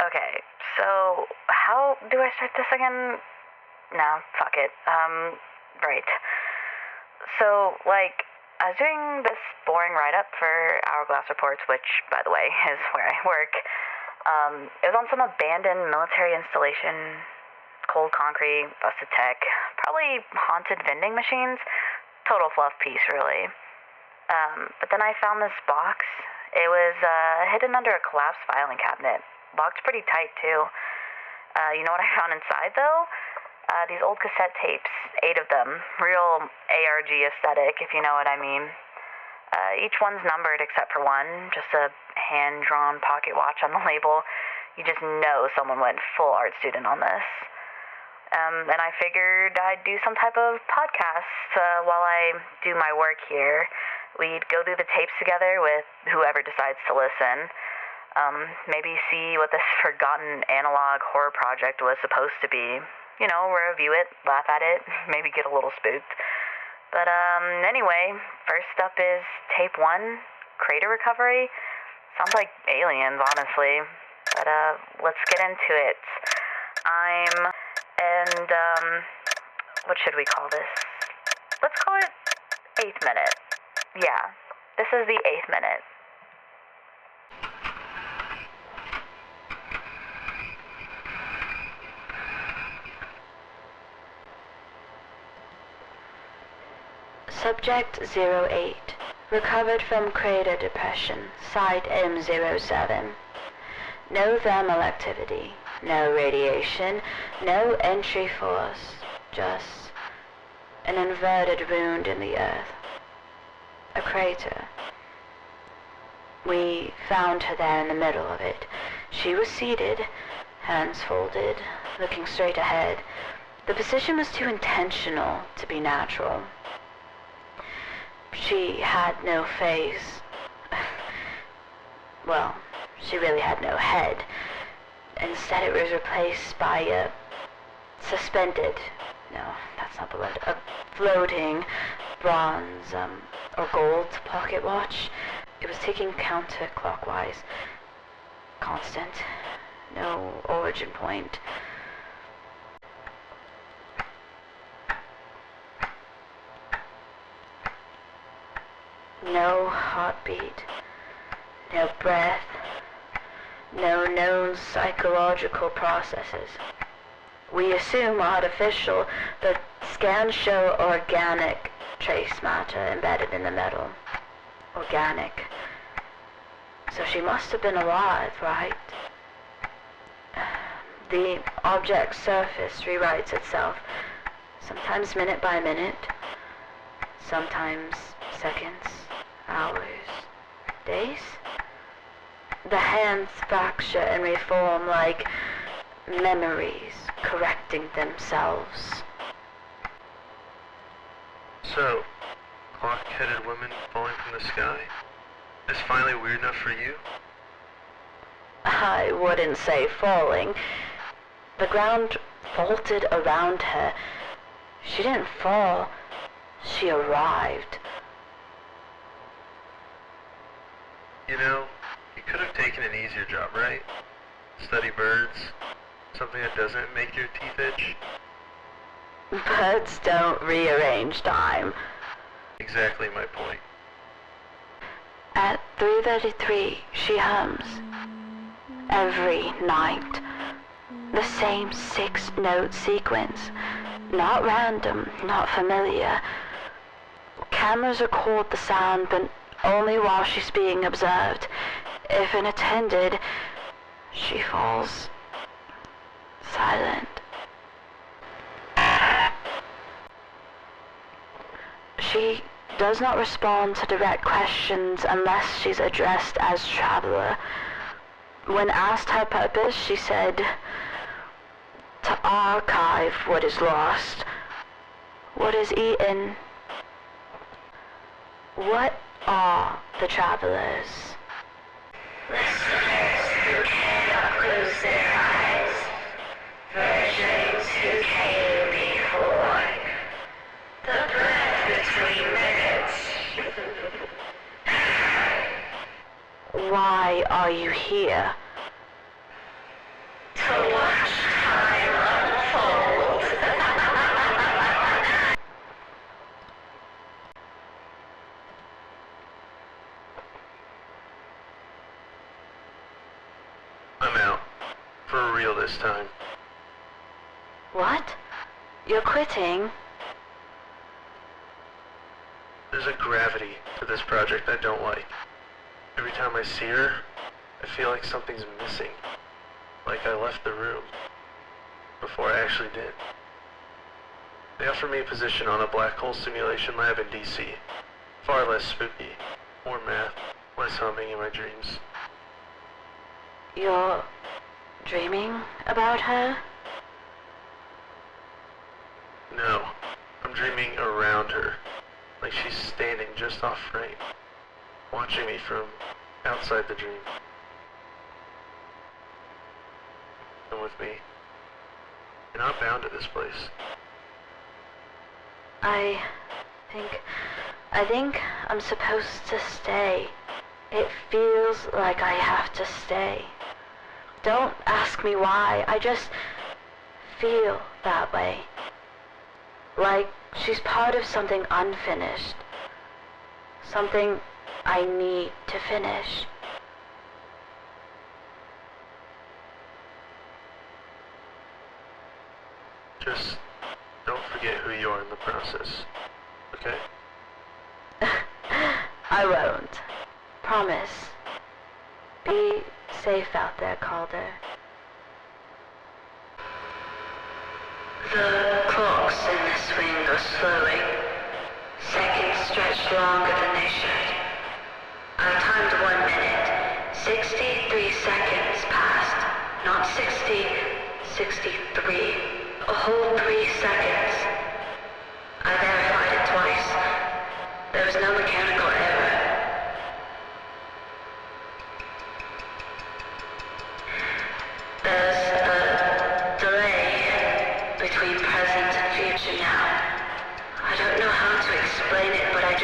Okay, so how do I start this again? No, fuck it. Right. So, I was doing this boring write-up for Hourglass Reports, which, by the way, is where I work. It was on some abandoned military installation, cold concrete, busted tech, probably haunted vending machines. Total fluff piece, really. But then I found this box. It was hidden under a collapsed filing cabinet. Locked pretty tight, too. You know what I found inside, though? These old cassette tapes, 8 of them. Real ARG aesthetic, if you know what I mean. Each one's numbered except for one, just a hand-drawn pocket watch on the label. You just know someone went full art student on this. And I figured I'd do some type of podcast while I do my work here. We'd go through the tapes together with whoever decides to listen. Maybe see what this forgotten analog horror project was supposed to be. You know, review it, laugh at it, maybe get a little spooked. But anyway, first up is tape 1, Crater Recovery. Sounds like aliens, honestly. But let's get into it. What should we call this? Let's call it 8th minute. Yeah, this is the 8th minute. Subject 08, recovered from crater depression, site M07. No thermal activity, no radiation, no entry force, just an inverted wound in the earth. A crater. We found her there in the middle of it. She was seated, hands folded, looking straight ahead. The position was too intentional to be natural. She had no face. Well, she really had no head. Instead it was replaced by a suspended, no, that's not the word, a floating bronze, or gold pocket watch. It was ticking counterclockwise. Constant. No origin point. No heartbeat, no breath, no known psychological processes. We assume artificial, but scans show organic trace matter embedded in the metal. Organic. So she must have been alive, right? The object's surface rewrites itself, sometimes minute by minute, sometimes seconds, hours, days. The hands fracture and reform like memories correcting themselves. So, clock-headed women falling from the sky? Is finally weird enough for you? I wouldn't say falling. The ground vaulted around her. She didn't fall. She arrived. You know, you could have taken an easier job, right? Study birds. Something that doesn't make your teeth itch. Birds don't rearrange time. Exactly my point. At 3:33, she hums. Every night. The same 6-note sequence. Not random, not familiar. Cameras record the sound, but only while she's being observed. If unattended, she falls silent. She does not respond to direct questions unless she's addressed as traveler. When asked her purpose, she said, "To archive what is lost, what is eaten." What are the travelers? Listeners who cannot close their eyes, virgins who came before, the breath between minutes. Why are you here? For real this time. What? You're quitting? There's a gravity to this project I don't like. Every time I see her, I feel like something's missing. Like I left the room before I actually did. They offered me a position on a black hole simulation lab in DC. Far less spooky. More math. Less humming in my dreams. You're dreaming about her? No. I'm dreaming around her. Like she's standing just off frame. Watching me from outside the dream. Come with me. You're not bound to this place. I think I'm supposed to stay. It feels like I have to stay. Don't ask me why. I just feel that way. Like she's part of something unfinished. Something I need to finish. Just don't forget who you are in the process. Okay? I won't. Promise. Be safe out there, Calder. The clocks in the swing are slowing. Seconds stretch longer than they should. I timed 1 minute. 63 seconds passed. Not 60, 63. A whole 3 seconds. I verified it twice. There was no mechanical error. There's a delay between present and future now. I don't know how to explain it, but I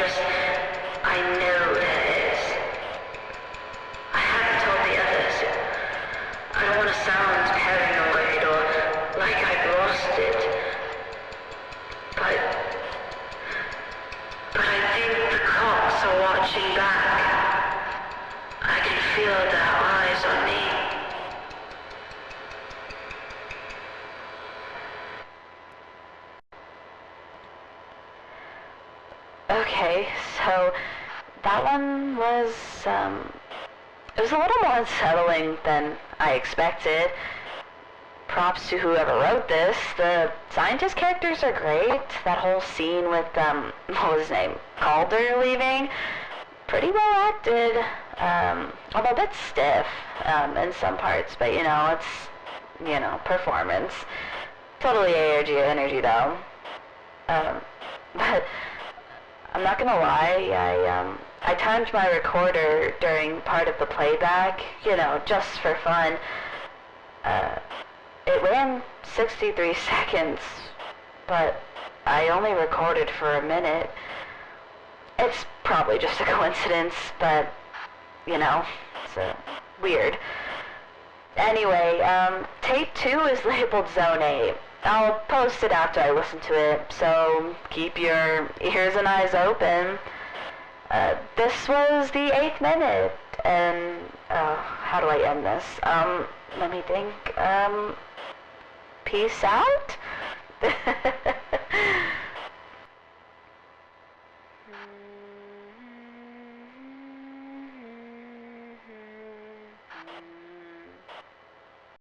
know there is. I haven't told the others. I don't want to sound paranoid or like I've lost it. But I think the cops are watching back. I can feel their eyes on me. Okay, so that one was, it was a little more unsettling than I expected. Props to whoever wrote this. The scientist characters are great. That whole scene with, what was his name? Calder leaving. Pretty well acted. Although a bit stiff, in some parts, but it's, performance. Totally ARG energy though. But I'm not gonna lie, I timed my recorder during part of the playback, just for fun. It ran 63 seconds, but I only recorded for a minute. It's probably just a coincidence, but, it's weird. Anyway, tape 2 is labeled Zone 8. I'll post it after I listen to it, so keep your ears and eyes open. This was the 8th minute, and, how do I end this? Let me think, peace out?